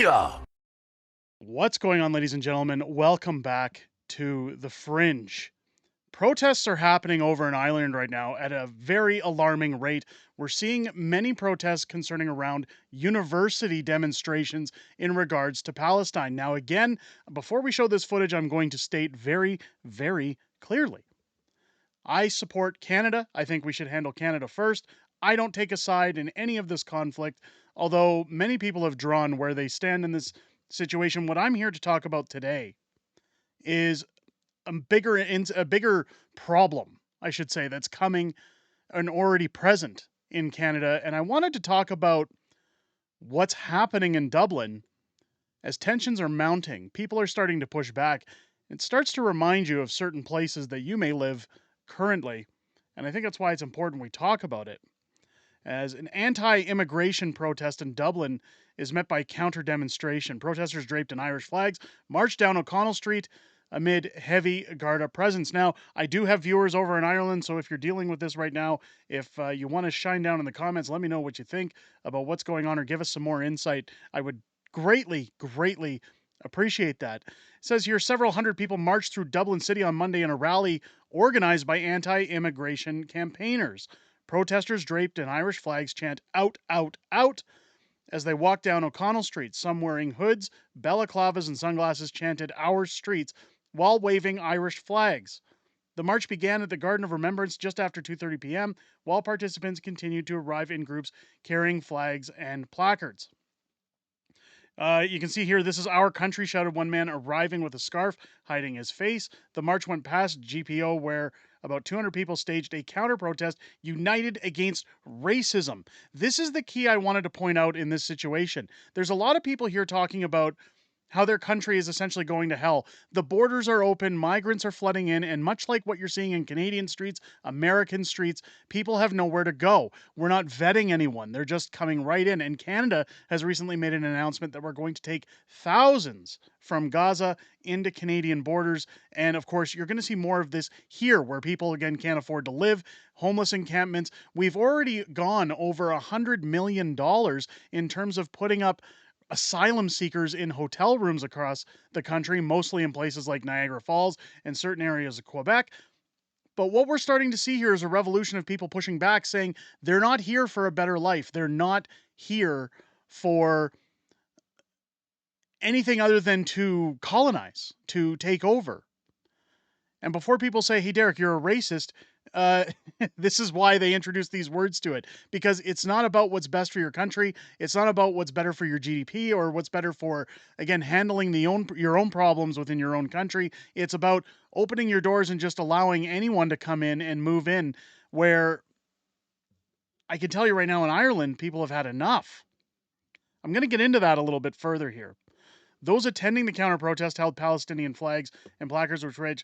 Media. What's going on, ladies and gentlemen? Welcome back to the Fringe. Protests are happening over in Ireland right now at a very alarming rate. We're seeing many protests concerning around university demonstrations in regards to Palestine. Now, again, before we show this footage, I'm going to state very, very clearly I support Canada. I think we should handle Canada first. I don't take a side in any of this conflict, although many people have drawn where they stand in this situation. What I'm here to talk about today is a bigger problem, I should say, that's coming and already present in Canada. And I wanted to talk about what's happening in Dublin as tensions are mounting. People are starting to push back. It starts to remind you of certain places that you may live currently. And I think that's why it's important we talk about it. As an anti-immigration protest in Dublin is met by counter-demonstration. Protesters draped in Irish flags marched down O'Connell Street amid heavy Garda presence. Now, I do have viewers over in Ireland, so if you're dealing with this right now, if you want to shine down in the comments, let me know what you think about what's going on or give us some more insight. I would greatly, greatly appreciate that. It says here several hundred people marched through Dublin City on Monday in a rally organized by anti-immigration campaigners. Protesters draped in Irish flags chant "Out, out, out" as they walk down O'Connell Street. Some wearing hoods, balaclavas, and sunglasses chanted "Our Streets" while waving Irish flags. The march began at the Garden of Remembrance just after 2:30 p.m., while participants continued to arrive in groups carrying flags and placards. You can see here, "This is our country," shouted one man, arriving with a scarf hiding his face. The march went past GPO, where about 200 people staged a counter protest united against racism. This is the key I wanted to point out in this situation. There's a lot of people here talking about how their country is essentially going to hell. The borders are open, migrants are flooding in, and much like what you're seeing in Canadian streets, American streets, people have nowhere to go. We're not vetting anyone, they're just coming right in. And Canada has recently made an announcement that we're going to take thousands from Gaza into Canadian borders. And of course, you're going to see more of this here, where people, again, can't afford to live. Homeless encampments. We've already gone over $100 million in terms of putting up asylum seekers in hotel rooms across the country, mostly in places like Niagara Falls and certain areas of Quebec. But what we're starting to see here is a revolution of people pushing back, saying they're not here for a better life. They're not here for anything other than to colonize, to take over. And before people say, "Hey, Derek, you're a racist," uh, this is why they introduced these words to it. Because it's not about what's best for your country. It's not about what's better for your GDP or what's better for, again, handling your own problems within your own country. It's about opening your doors and just allowing anyone to come in and move in, where I can tell you right now in Ireland, people have had enough. I'm going to get into that a little bit further here. Those attending the counter protest held Palestinian flags and placards which read,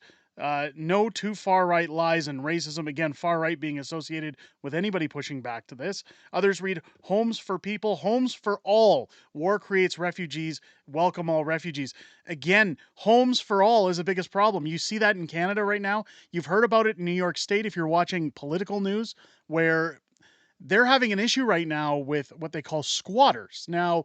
"No to far right lies and racism." Again, far right being associated with anybody pushing back to this. Others read, "Homes for people, homes for all. War creates refugees. Welcome all refugees." Again, homes for all is the biggest problem. You see that in Canada right now. You've heard about it in New York State if you're watching political news, where they're having an issue right now with what they call squatters. Now,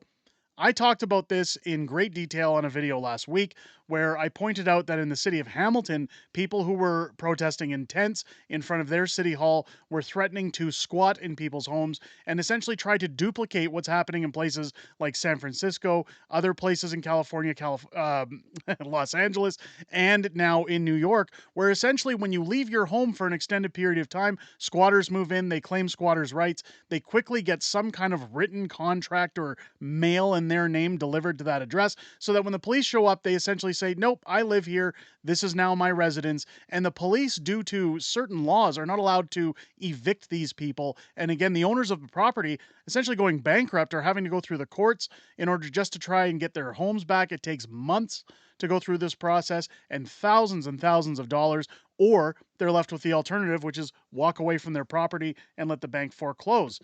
I talked about this in great detail on a video last week, where I pointed out that in the city of Hamilton, people who were protesting in tents in front of their city hall were threatening to squat in people's homes and essentially try to duplicate what's happening in places like San Francisco, other places in California, Los Angeles, and now in New York, where essentially when you leave your home for an extended period of time, squatters move in, they claim squatters' rights, they quickly get some kind of written contract or mail in their name delivered to that address, so that when the police show up, they essentially say, "Nope, I live here. This is now my residence." And the police, due to certain laws, are not allowed to evict these people. And again, the owners of the property essentially going bankrupt or having to go through the courts in order just to try and get their homes back. It takes months to go through this process and thousands of dollars, or they're left with the alternative, which is walk away from their property and let the bank foreclose.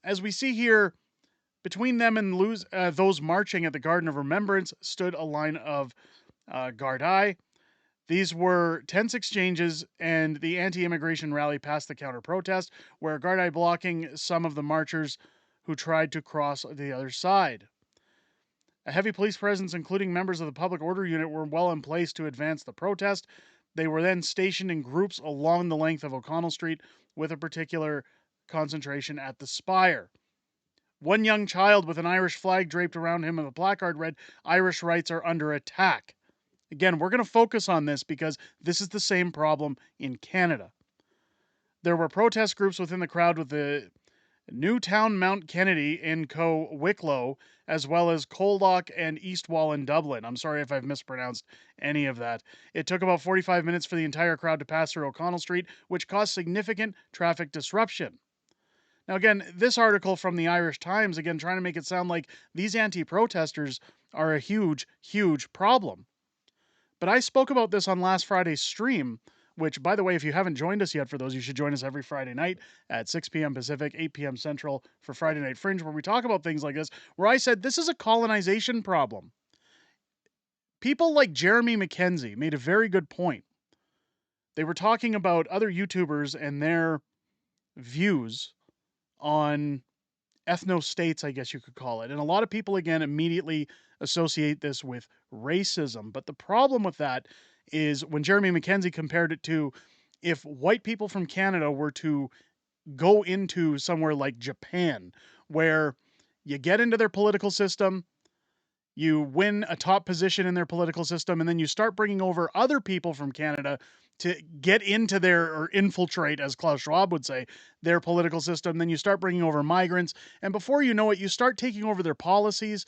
As we see here, between them and those marching at the Garden of Remembrance stood a line of Gardaí. These were tense exchanges, and the anti-immigration rally passed the counter-protest, where Gardaí blocking some of the marchers who tried to cross the other side. A heavy police presence, including members of the public order unit, were well in place to advance the protest. They were then stationed in groups along the length of O'Connell Street, with a particular concentration at the Spire. One young child with an Irish flag draped around him and a placard read, "Irish rights are under attack." Again, we're going to focus on this because this is the same problem in Canada. There were protest groups within the crowd with the Newtown Mount Kennedy in Wicklow, as well as Coaldock and Eastwall in Dublin. I'm sorry if I've mispronounced any of that. It took about 45 minutes for the entire crowd to pass through O'Connell Street, which caused significant traffic disruption. Now, again, this article from the Irish Times, again, trying to make it sound like these anti-protesters are a huge, huge problem. But I spoke about this on last Friday's stream, which, by the way, if you haven't joined us yet, for those, you should join us every Friday night at 6 p.m. Pacific, 8 p.m. Central for Friday Night Fringe, where we talk about things like this, where I said this is a colonization problem. People like Jeremy Mackenzie made a very good point. They were talking about other YouTubers and their views on ethno-states, I guess you could call it. And a lot of people, again, immediately associate this with racism. But the problem with that is when Jeremy Mackenzie compared it to if white people from Canada were to go into somewhere like Japan, where you get into their political system, you win a top position in their political system, and then you start bringing over other people from Canada to get into their, or infiltrate, as Klaus Schwab would say, their political system. Then you start bringing over migrants, and before you know it, you start taking over their policies,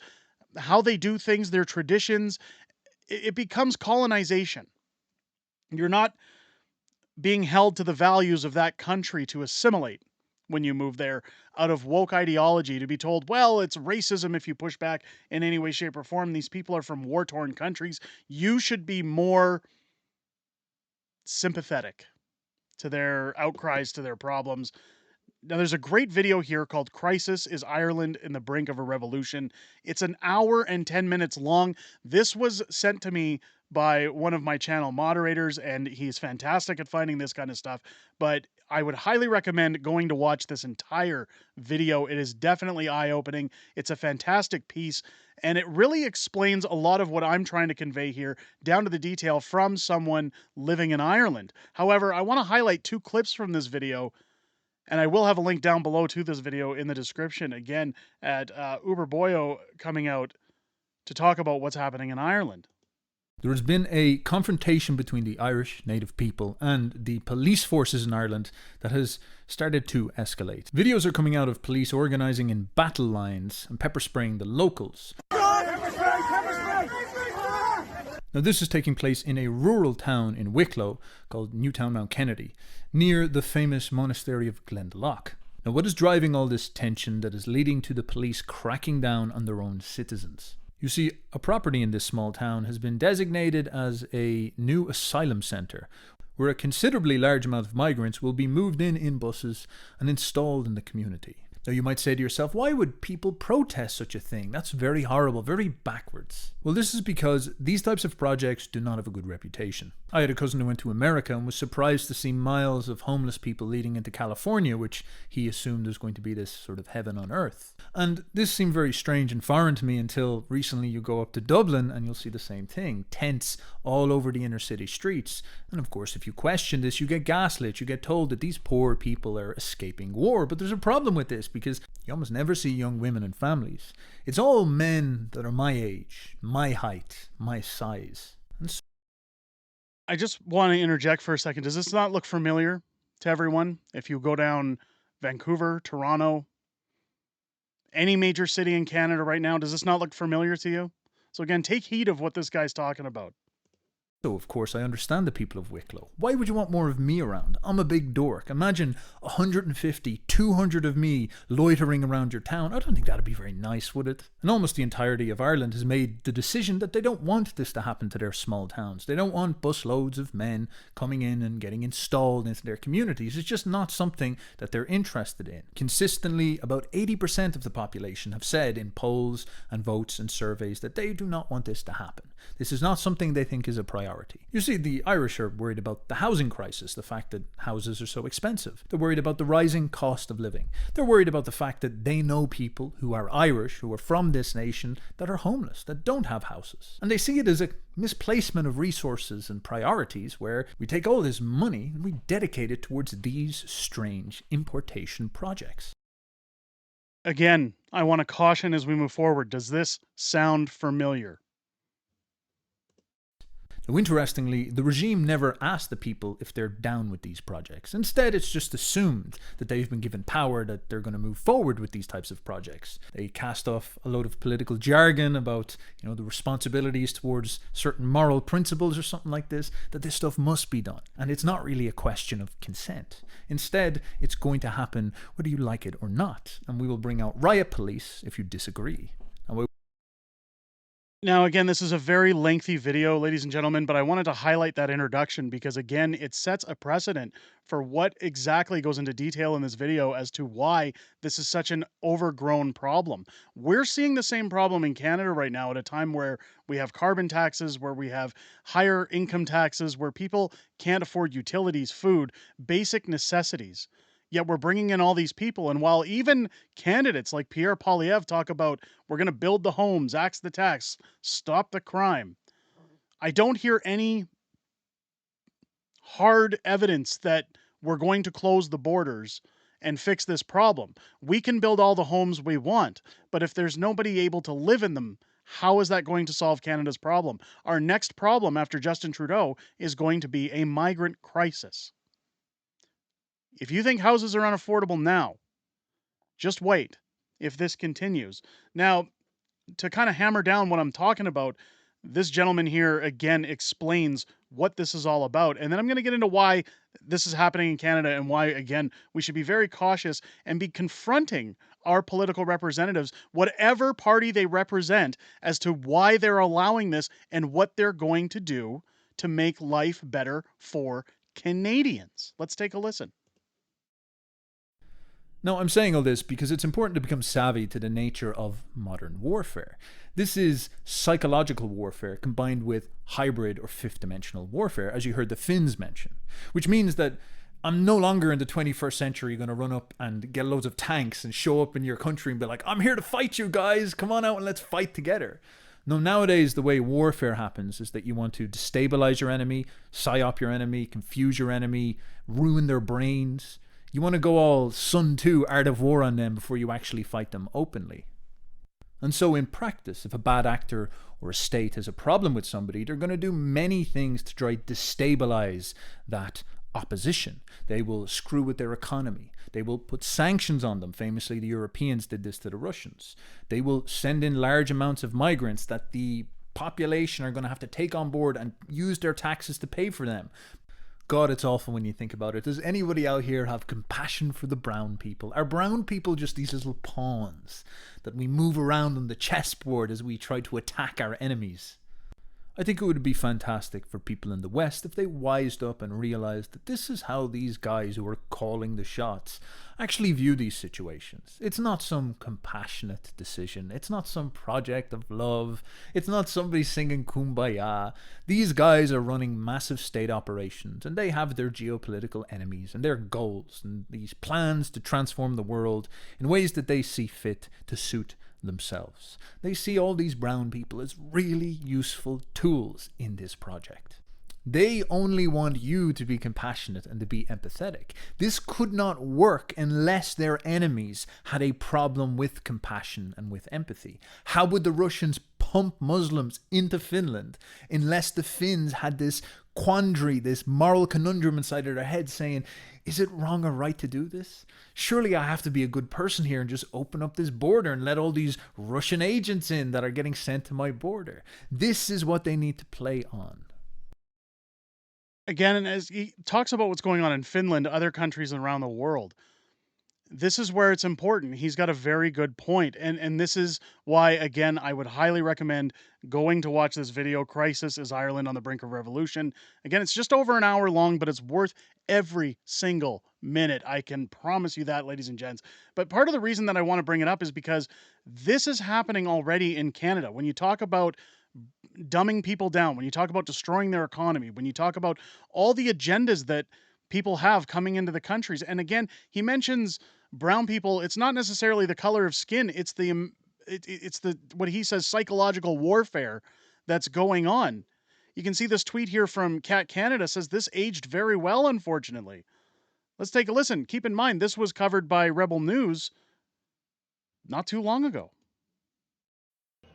how they do things, their traditions. It becomes colonization. You're not being held to the values of that country to assimilate when you move there out of woke ideology, to be told, well, it's racism if you push back in any way, shape, or form. These people are from war-torn countries. You should be more sympathetic to their outcries, to their problems. Now, there's a great video here called "Crisis is Ireland in the Brink of a Revolution." It's an hour and 10 minutes long. This was sent to me by one of my channel moderators, and he's fantastic at finding this kind of stuff. But I would highly recommend going to watch this entire video. It is definitely eye-opening. It's a fantastic piece, and it really explains a lot of what I'm trying to convey here, down to the detail, from someone living in Ireland. However, I want to highlight two clips from this video, and I will have a link down below to this video in the description, again, at Uber Boyo coming out to talk about what's happening in Ireland. There has been a confrontation between the Irish native people and the police forces in Ireland that has started to escalate. Videos are coming out of police organising in battle lines and pepper spraying the locals. Now, this is taking place in a rural town in Wicklow called Newtown Mount Kennedy, near the famous monastery of Glendalough. Now, what is driving all this tension that is leading to the police cracking down on their own citizens? You see, a property in this small town has been designated as a new asylum centre, where a considerably large amount of migrants will be moved in buses and installed in the community. Now, you might say to yourself, why would people protest such a thing? That's very horrible, very backwards. Well, this is because these types of projects do not have a good reputation. I had a cousin who went to America and was surprised to see miles of homeless people leading into California, which he assumed was going to be this sort of heaven on earth. And this seemed very strange and foreign to me until recently you go up to Dublin and you'll see the same thing. Tents all over the inner city streets. And of course, if you question this, you get gaslit. You get told that these poor people are escaping war. But there's a problem with this, because you almost never see young women and families. It's all men that are my age, my height, my size. I just want to interject for a second. Does this not look familiar to everyone? If you go down Vancouver, Toronto, any major city in Canada right now, does this not look familiar to you? So again, take heed of what this guy's talking about. So, of course, I understand the people of Wicklow. Why would you want more of me around? I'm a big dork. Imagine 150, 200 of me loitering around your town. I don't think that'd be very nice, would it? And almost the entirety of Ireland has made the decision that they don't want this to happen to their small towns. They don't want busloads of men coming in and getting installed into their communities. It's just not something that they're interested in. Consistently, about 80% of the population have said in polls and votes and surveys that they do not want this to happen. This is not something they think is a priority. priority. You see, the Irish are worried about the housing crisis, the fact that houses are so expensive. They're worried about the rising cost of living. They're worried about the fact that they know people who are Irish, who are from this nation, that are homeless, that don't have houses. And they see it as a misplacement of resources and priorities where we take all this money and we dedicate it towards these strange importation projects. Again, I want to caution as we move forward. Does this sound familiar? Now, interestingly, the regime never asked the people if they're down with these projects. Instead, it's just assumed that they've been given power, that they're going to move forward with these types of projects. They cast off a load of political jargon about, the responsibilities towards certain moral principles or something like this, that this stuff must be done. And it's not really a question of consent. Instead, it's going to happen whether you like it or not. And we will bring out riot police if you disagree. Now, again, this is a very lengthy video, ladies and gentlemen, but I wanted to highlight that introduction because, again, it sets a precedent for what exactly goes into detail in this video as to why this is such an overgrown problem. We're seeing the same problem in Canada right now at a time where we have carbon taxes, where we have higher income taxes, where people can't afford utilities, food, basic necessities. Yet we're bringing in all these people. And while even candidates like Pierre Poilievre talk about we're going to build the homes, axe the tax, stop the crime, I don't hear any hard evidence that we're going to close the borders and fix this problem. We can build all the homes we want, but if there's nobody able to live in them, how is that going to solve Canada's problem? Our next problem after Justin Trudeau is going to be a migrant crisis. If you think houses are unaffordable now, just wait if this continues. Now, to kind of hammer down what I'm talking about, this gentleman here again explains what this is all about. And then I'm going to get into why this is happening in Canada and why, again, we should be very cautious and be confronting our political representatives, whatever party they represent, as to why they're allowing this and what they're going to do to make life better for Canadians. Let's take a listen. Now, I'm saying all this because it's important to become savvy to the nature of modern warfare. This is psychological warfare combined with hybrid or fifth dimensional warfare, as you heard the Finns mention, which means that I'm no longer in the 21st century going to run up and get loads of tanks and show up in your country and be like, I'm here to fight you guys, come on out and let's fight together. No, nowadays the way warfare happens is that you want to destabilize your enemy, psyop your enemy, confuse your enemy, ruin their brains. You want to go all Sun Tzu, Art of War on them before you actually fight them openly. And so in practice, if a bad actor or a state has a problem with somebody, they're going to do many things to try to destabilize that opposition. They will screw with their economy. They will put sanctions on them. Famously, the Europeans did this to the Russians. They will send in large amounts of migrants that the population are going to have to take on board and use their taxes to pay for them. God, it's awful when you think about it. Does anybody out here have compassion for the brown people? Are brown people just these little pawns that we move around on the chessboard as we try to attack our enemies? I think it would be fantastic for people in the West if they wised up and realized that this is how these guys who are calling the shots actually view these situations. It's not some compassionate decision. It's not some project of love. It's not somebody singing Kumbaya. These guys are running massive state operations and they have their geopolitical enemies and their goals and these plans to transform the world in ways that they see fit to suit themselves. They see all these brown people as really useful tools in this project. They only want you to be compassionate and to be empathetic. This could not work unless their enemies had a problem with compassion and with empathy. How would the Russians pump Muslims into Finland unless the Finns had this quandary, this moral conundrum inside of their head saying, is it wrong or right to do this? Surely I have to be a good person here and just open up this border and let all these Russian agents in that are getting sent to my border. This is what they need to play on. Again, and as he talks about what's going on in Finland, other countries around the world, this is where it's important. He's got a very good point. And this is why, again, I would highly recommend going to watch this video, Crisis is Ireland on the Brink of Revolution. Again, it's just over an hour long, but it's worth every single minute. I can promise you that, ladies and gents. But part of the reason that I want to bring it up is because this is happening already in Canada. When you talk about dumbing people down, when you talk about destroying their economy, when you talk about all the agendas that people have coming into the countries. And again, he mentions brown people. It's not necessarily the color of skin. It's the what he says psychological warfare that's going on. You can see this tweet here from Cat Canada says this aged very well, unfortunately. Let's take a listen. Keep in mind, this was covered by Rebel News not too long ago.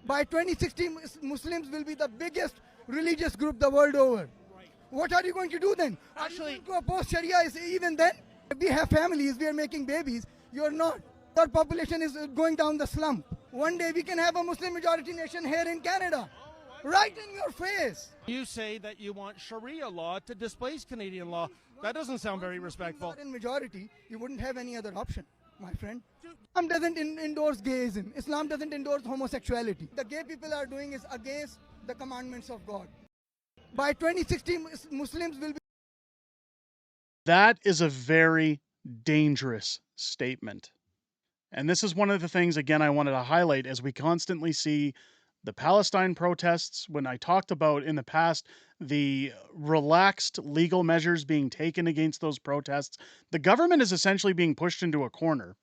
By 2060, Muslims will be the biggest religious group the world over. What are you going to do then? Actually, are you going to oppose Sharia even then? If we have families, we are making babies. You're not. Our population is going down the slump. One day we can have a Muslim majority nation here in Canada. Right in your face. You say that you want Sharia law to displace Canadian law. That doesn't sound very respectful. If you are in majority, you wouldn't have any other option, my friend. Islam doesn't endorse gayism. Islam doesn't endorse homosexuality. The gay people are doing is against the commandments of God. By 2060, Muslims will be... That is a very dangerous statement. And this is one of the things, again, I wanted to highlight as we constantly see the Palestine protests. When I talked about in the past the relaxed legal measures being taken against those protests, the government is essentially being pushed into a corner.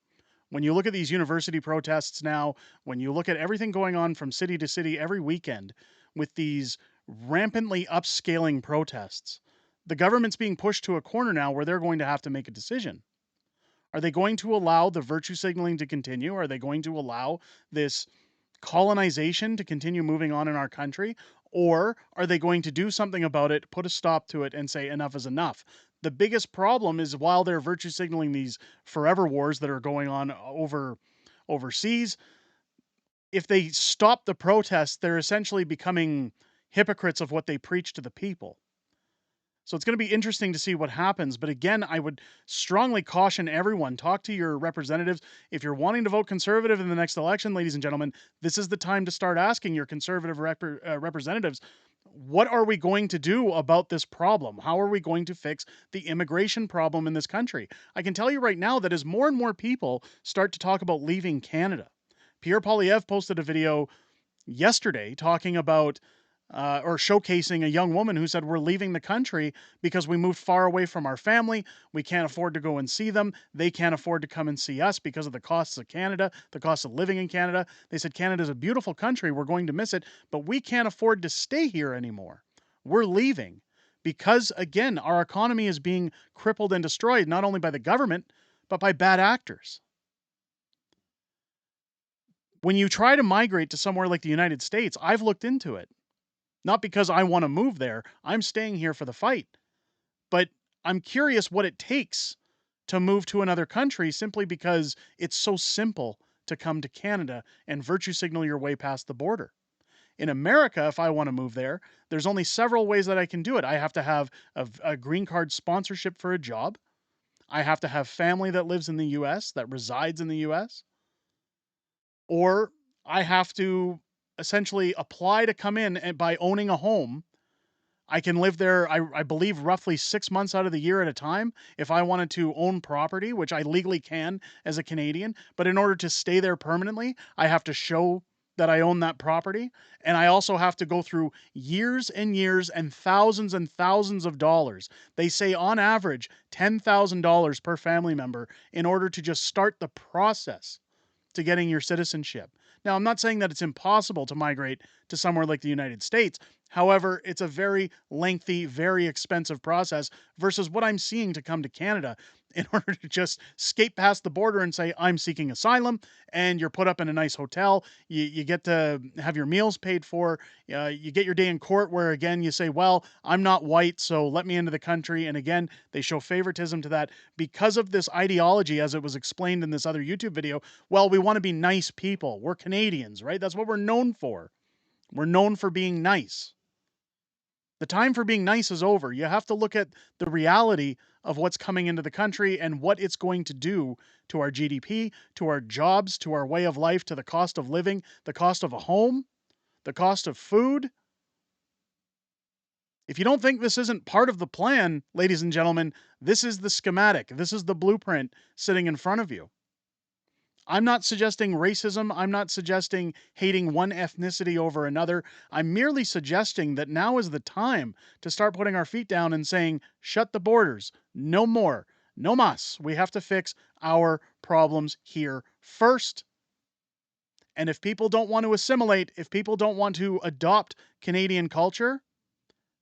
When you look at these university protests now, when you look at everything going on from city to city every weekend with these rampantly upscaling protests, the government's being pushed to a corner now where they're going to have to make a decision. Are they going to allow the virtue signaling to continue? Are they going to allow this colonization to continue moving on in our country? Or are they going to do something about it, put a stop to it, and say enough is enough? The biggest problem is while they're virtue signaling these forever wars that are going on overseas, if they stop the protests, they're essentially becoming hypocrites of what they preach to the people. So it's going to be interesting to see what happens. But again, I would strongly caution everyone, talk to your representatives. If you're wanting to vote Conservative in the next election, ladies and gentlemen, this is the time to start asking your Conservative representatives, what are we going to do about this problem? How are we going to fix the immigration problem in this country? I can tell you right now that as more and more people start to talk about leaving Canada, Pierre Poilievre posted a video yesterday talking about or showcasing a young woman who said, we're leaving the country because we moved far away from our family. We can't afford to go and see them. They can't afford to come and see us because of the costs of Canada, the cost of living in Canada. They said, Canada's a beautiful country. We're going to miss it, but we can't afford to stay here anymore. We're leaving because, again, our economy is being crippled and destroyed, not only by the government, but by bad actors. When you try to migrate to somewhere like the United States, I've looked into it. Not because I want to move there. I'm staying here for the fight. But I'm curious what it takes to move to another country simply because it's so simple to come to Canada and virtue signal your way past the border. In America, if I want to move there, there's only several ways that I can do it. I have to have a green card sponsorship for a job. I have to have family that lives in the U.S., that resides in the U.S. Or I have to essentially apply to come in, and by owning a home, I can live there, I believe, roughly 6 months out of the year at a time if I wanted to own property, which I legally can as a Canadian. But in order to stay there permanently, I have to show that I own that property. And I also have to go through years and years and thousands of dollars. They say on average $10,000 per family member in order to just start the process to getting your citizenship. Now, I'm not saying that it's impossible to migrate to somewhere like the United States. However, it's a very lengthy, very expensive process versus what I'm seeing to come to Canada in order to just skate past the border and say, I'm seeking asylum, and you're put up in a nice hotel. You get to have your meals paid for. You get your day in court where, again, you say, well, I'm not white, so let me into the country. And again, they show favoritism to that because of this ideology, as it was explained in this other YouTube video. Well, we want to be nice people. We're Canadians, right? That's what we're known for. We're known for being nice. The time for being nice is over. You have to look at the reality of what's coming into the country and what it's going to do to our GDP, to our jobs, to our way of life, to the cost of living, the cost of a home, the cost of food. If you don't think this isn't part of the plan, ladies and gentlemen, this is the schematic. This is the blueprint sitting in front of you. I'm not suggesting racism. I'm not suggesting hating one ethnicity over another. I'm merely suggesting that now is the time to start putting our feet down and saying, shut the borders. No more. No mas. We have to fix our problems here first. And if people don't want to assimilate, if people don't want to adopt Canadian culture,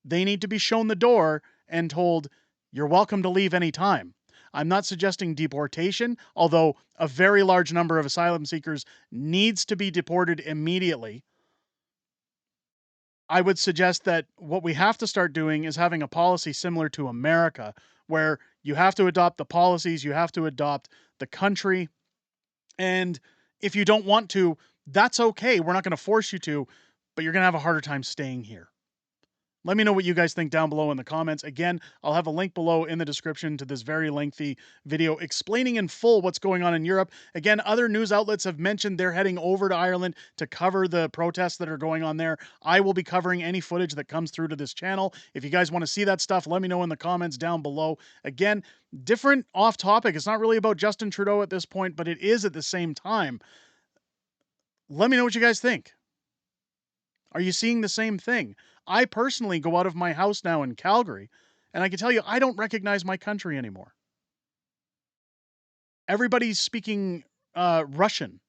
they need to be shown the door and told, you're welcome to leave anytime. I'm not suggesting deportation, although a very large number of asylum seekers needs to be deported immediately. I would suggest that what we have to start doing is having a policy similar to America, where you have to adopt the policies, you have to adopt the country, and if you don't want to, that's okay. We're not going to force you to, but you're going to have a harder time staying here. Let me know what you guys think down below in the comments. Again, I'll have a link below in the description to this very lengthy video explaining in full what's going on in Europe. Again, other news outlets have mentioned they're heading over to Ireland to cover the protests that are going on there. I will be covering any footage that comes through to this channel. If you guys want to see that stuff, let me know in the comments down below. Again, different off topic. It's not really about Justin Trudeau at this point, but it is at the same time. Let me know what you guys think. Are you seeing the same thing? I personally go out of my house now in Calgary, and I can tell you I don't recognize my country anymore. Everybody's speaking Russian,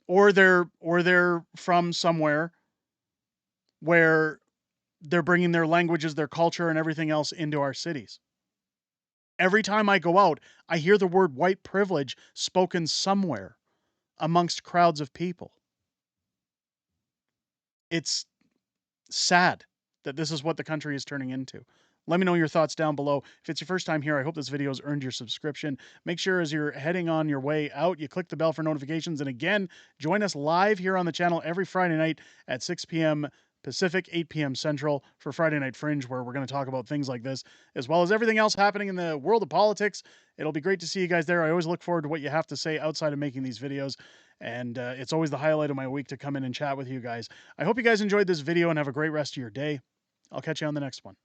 or they're from somewhere where they're bringing their languages, their culture, and everything else into our cities. Every time I go out, I hear the word white privilege spoken somewhere amongst crowds of people. It's sad that this is what the country is turning into. Let me know your thoughts down below. If it's your first time here, I hope this video has earned your subscription. Make sure as you're heading on your way out, you click the bell for notifications. And again, join us live here on the channel every Friday night at 6 p.m. Pacific, 8 p.m. Central for Friday Night Fringe, where we're going to talk about things like this, as well as everything else happening in the world of politics. It'll be great to see you guys there. I always look forward to what you have to say outside of making these videos. And it's always the highlight of my week to come in and chat with you guys. I hope you guys enjoyed this video and have a great rest of your day. I'll catch you on the next one.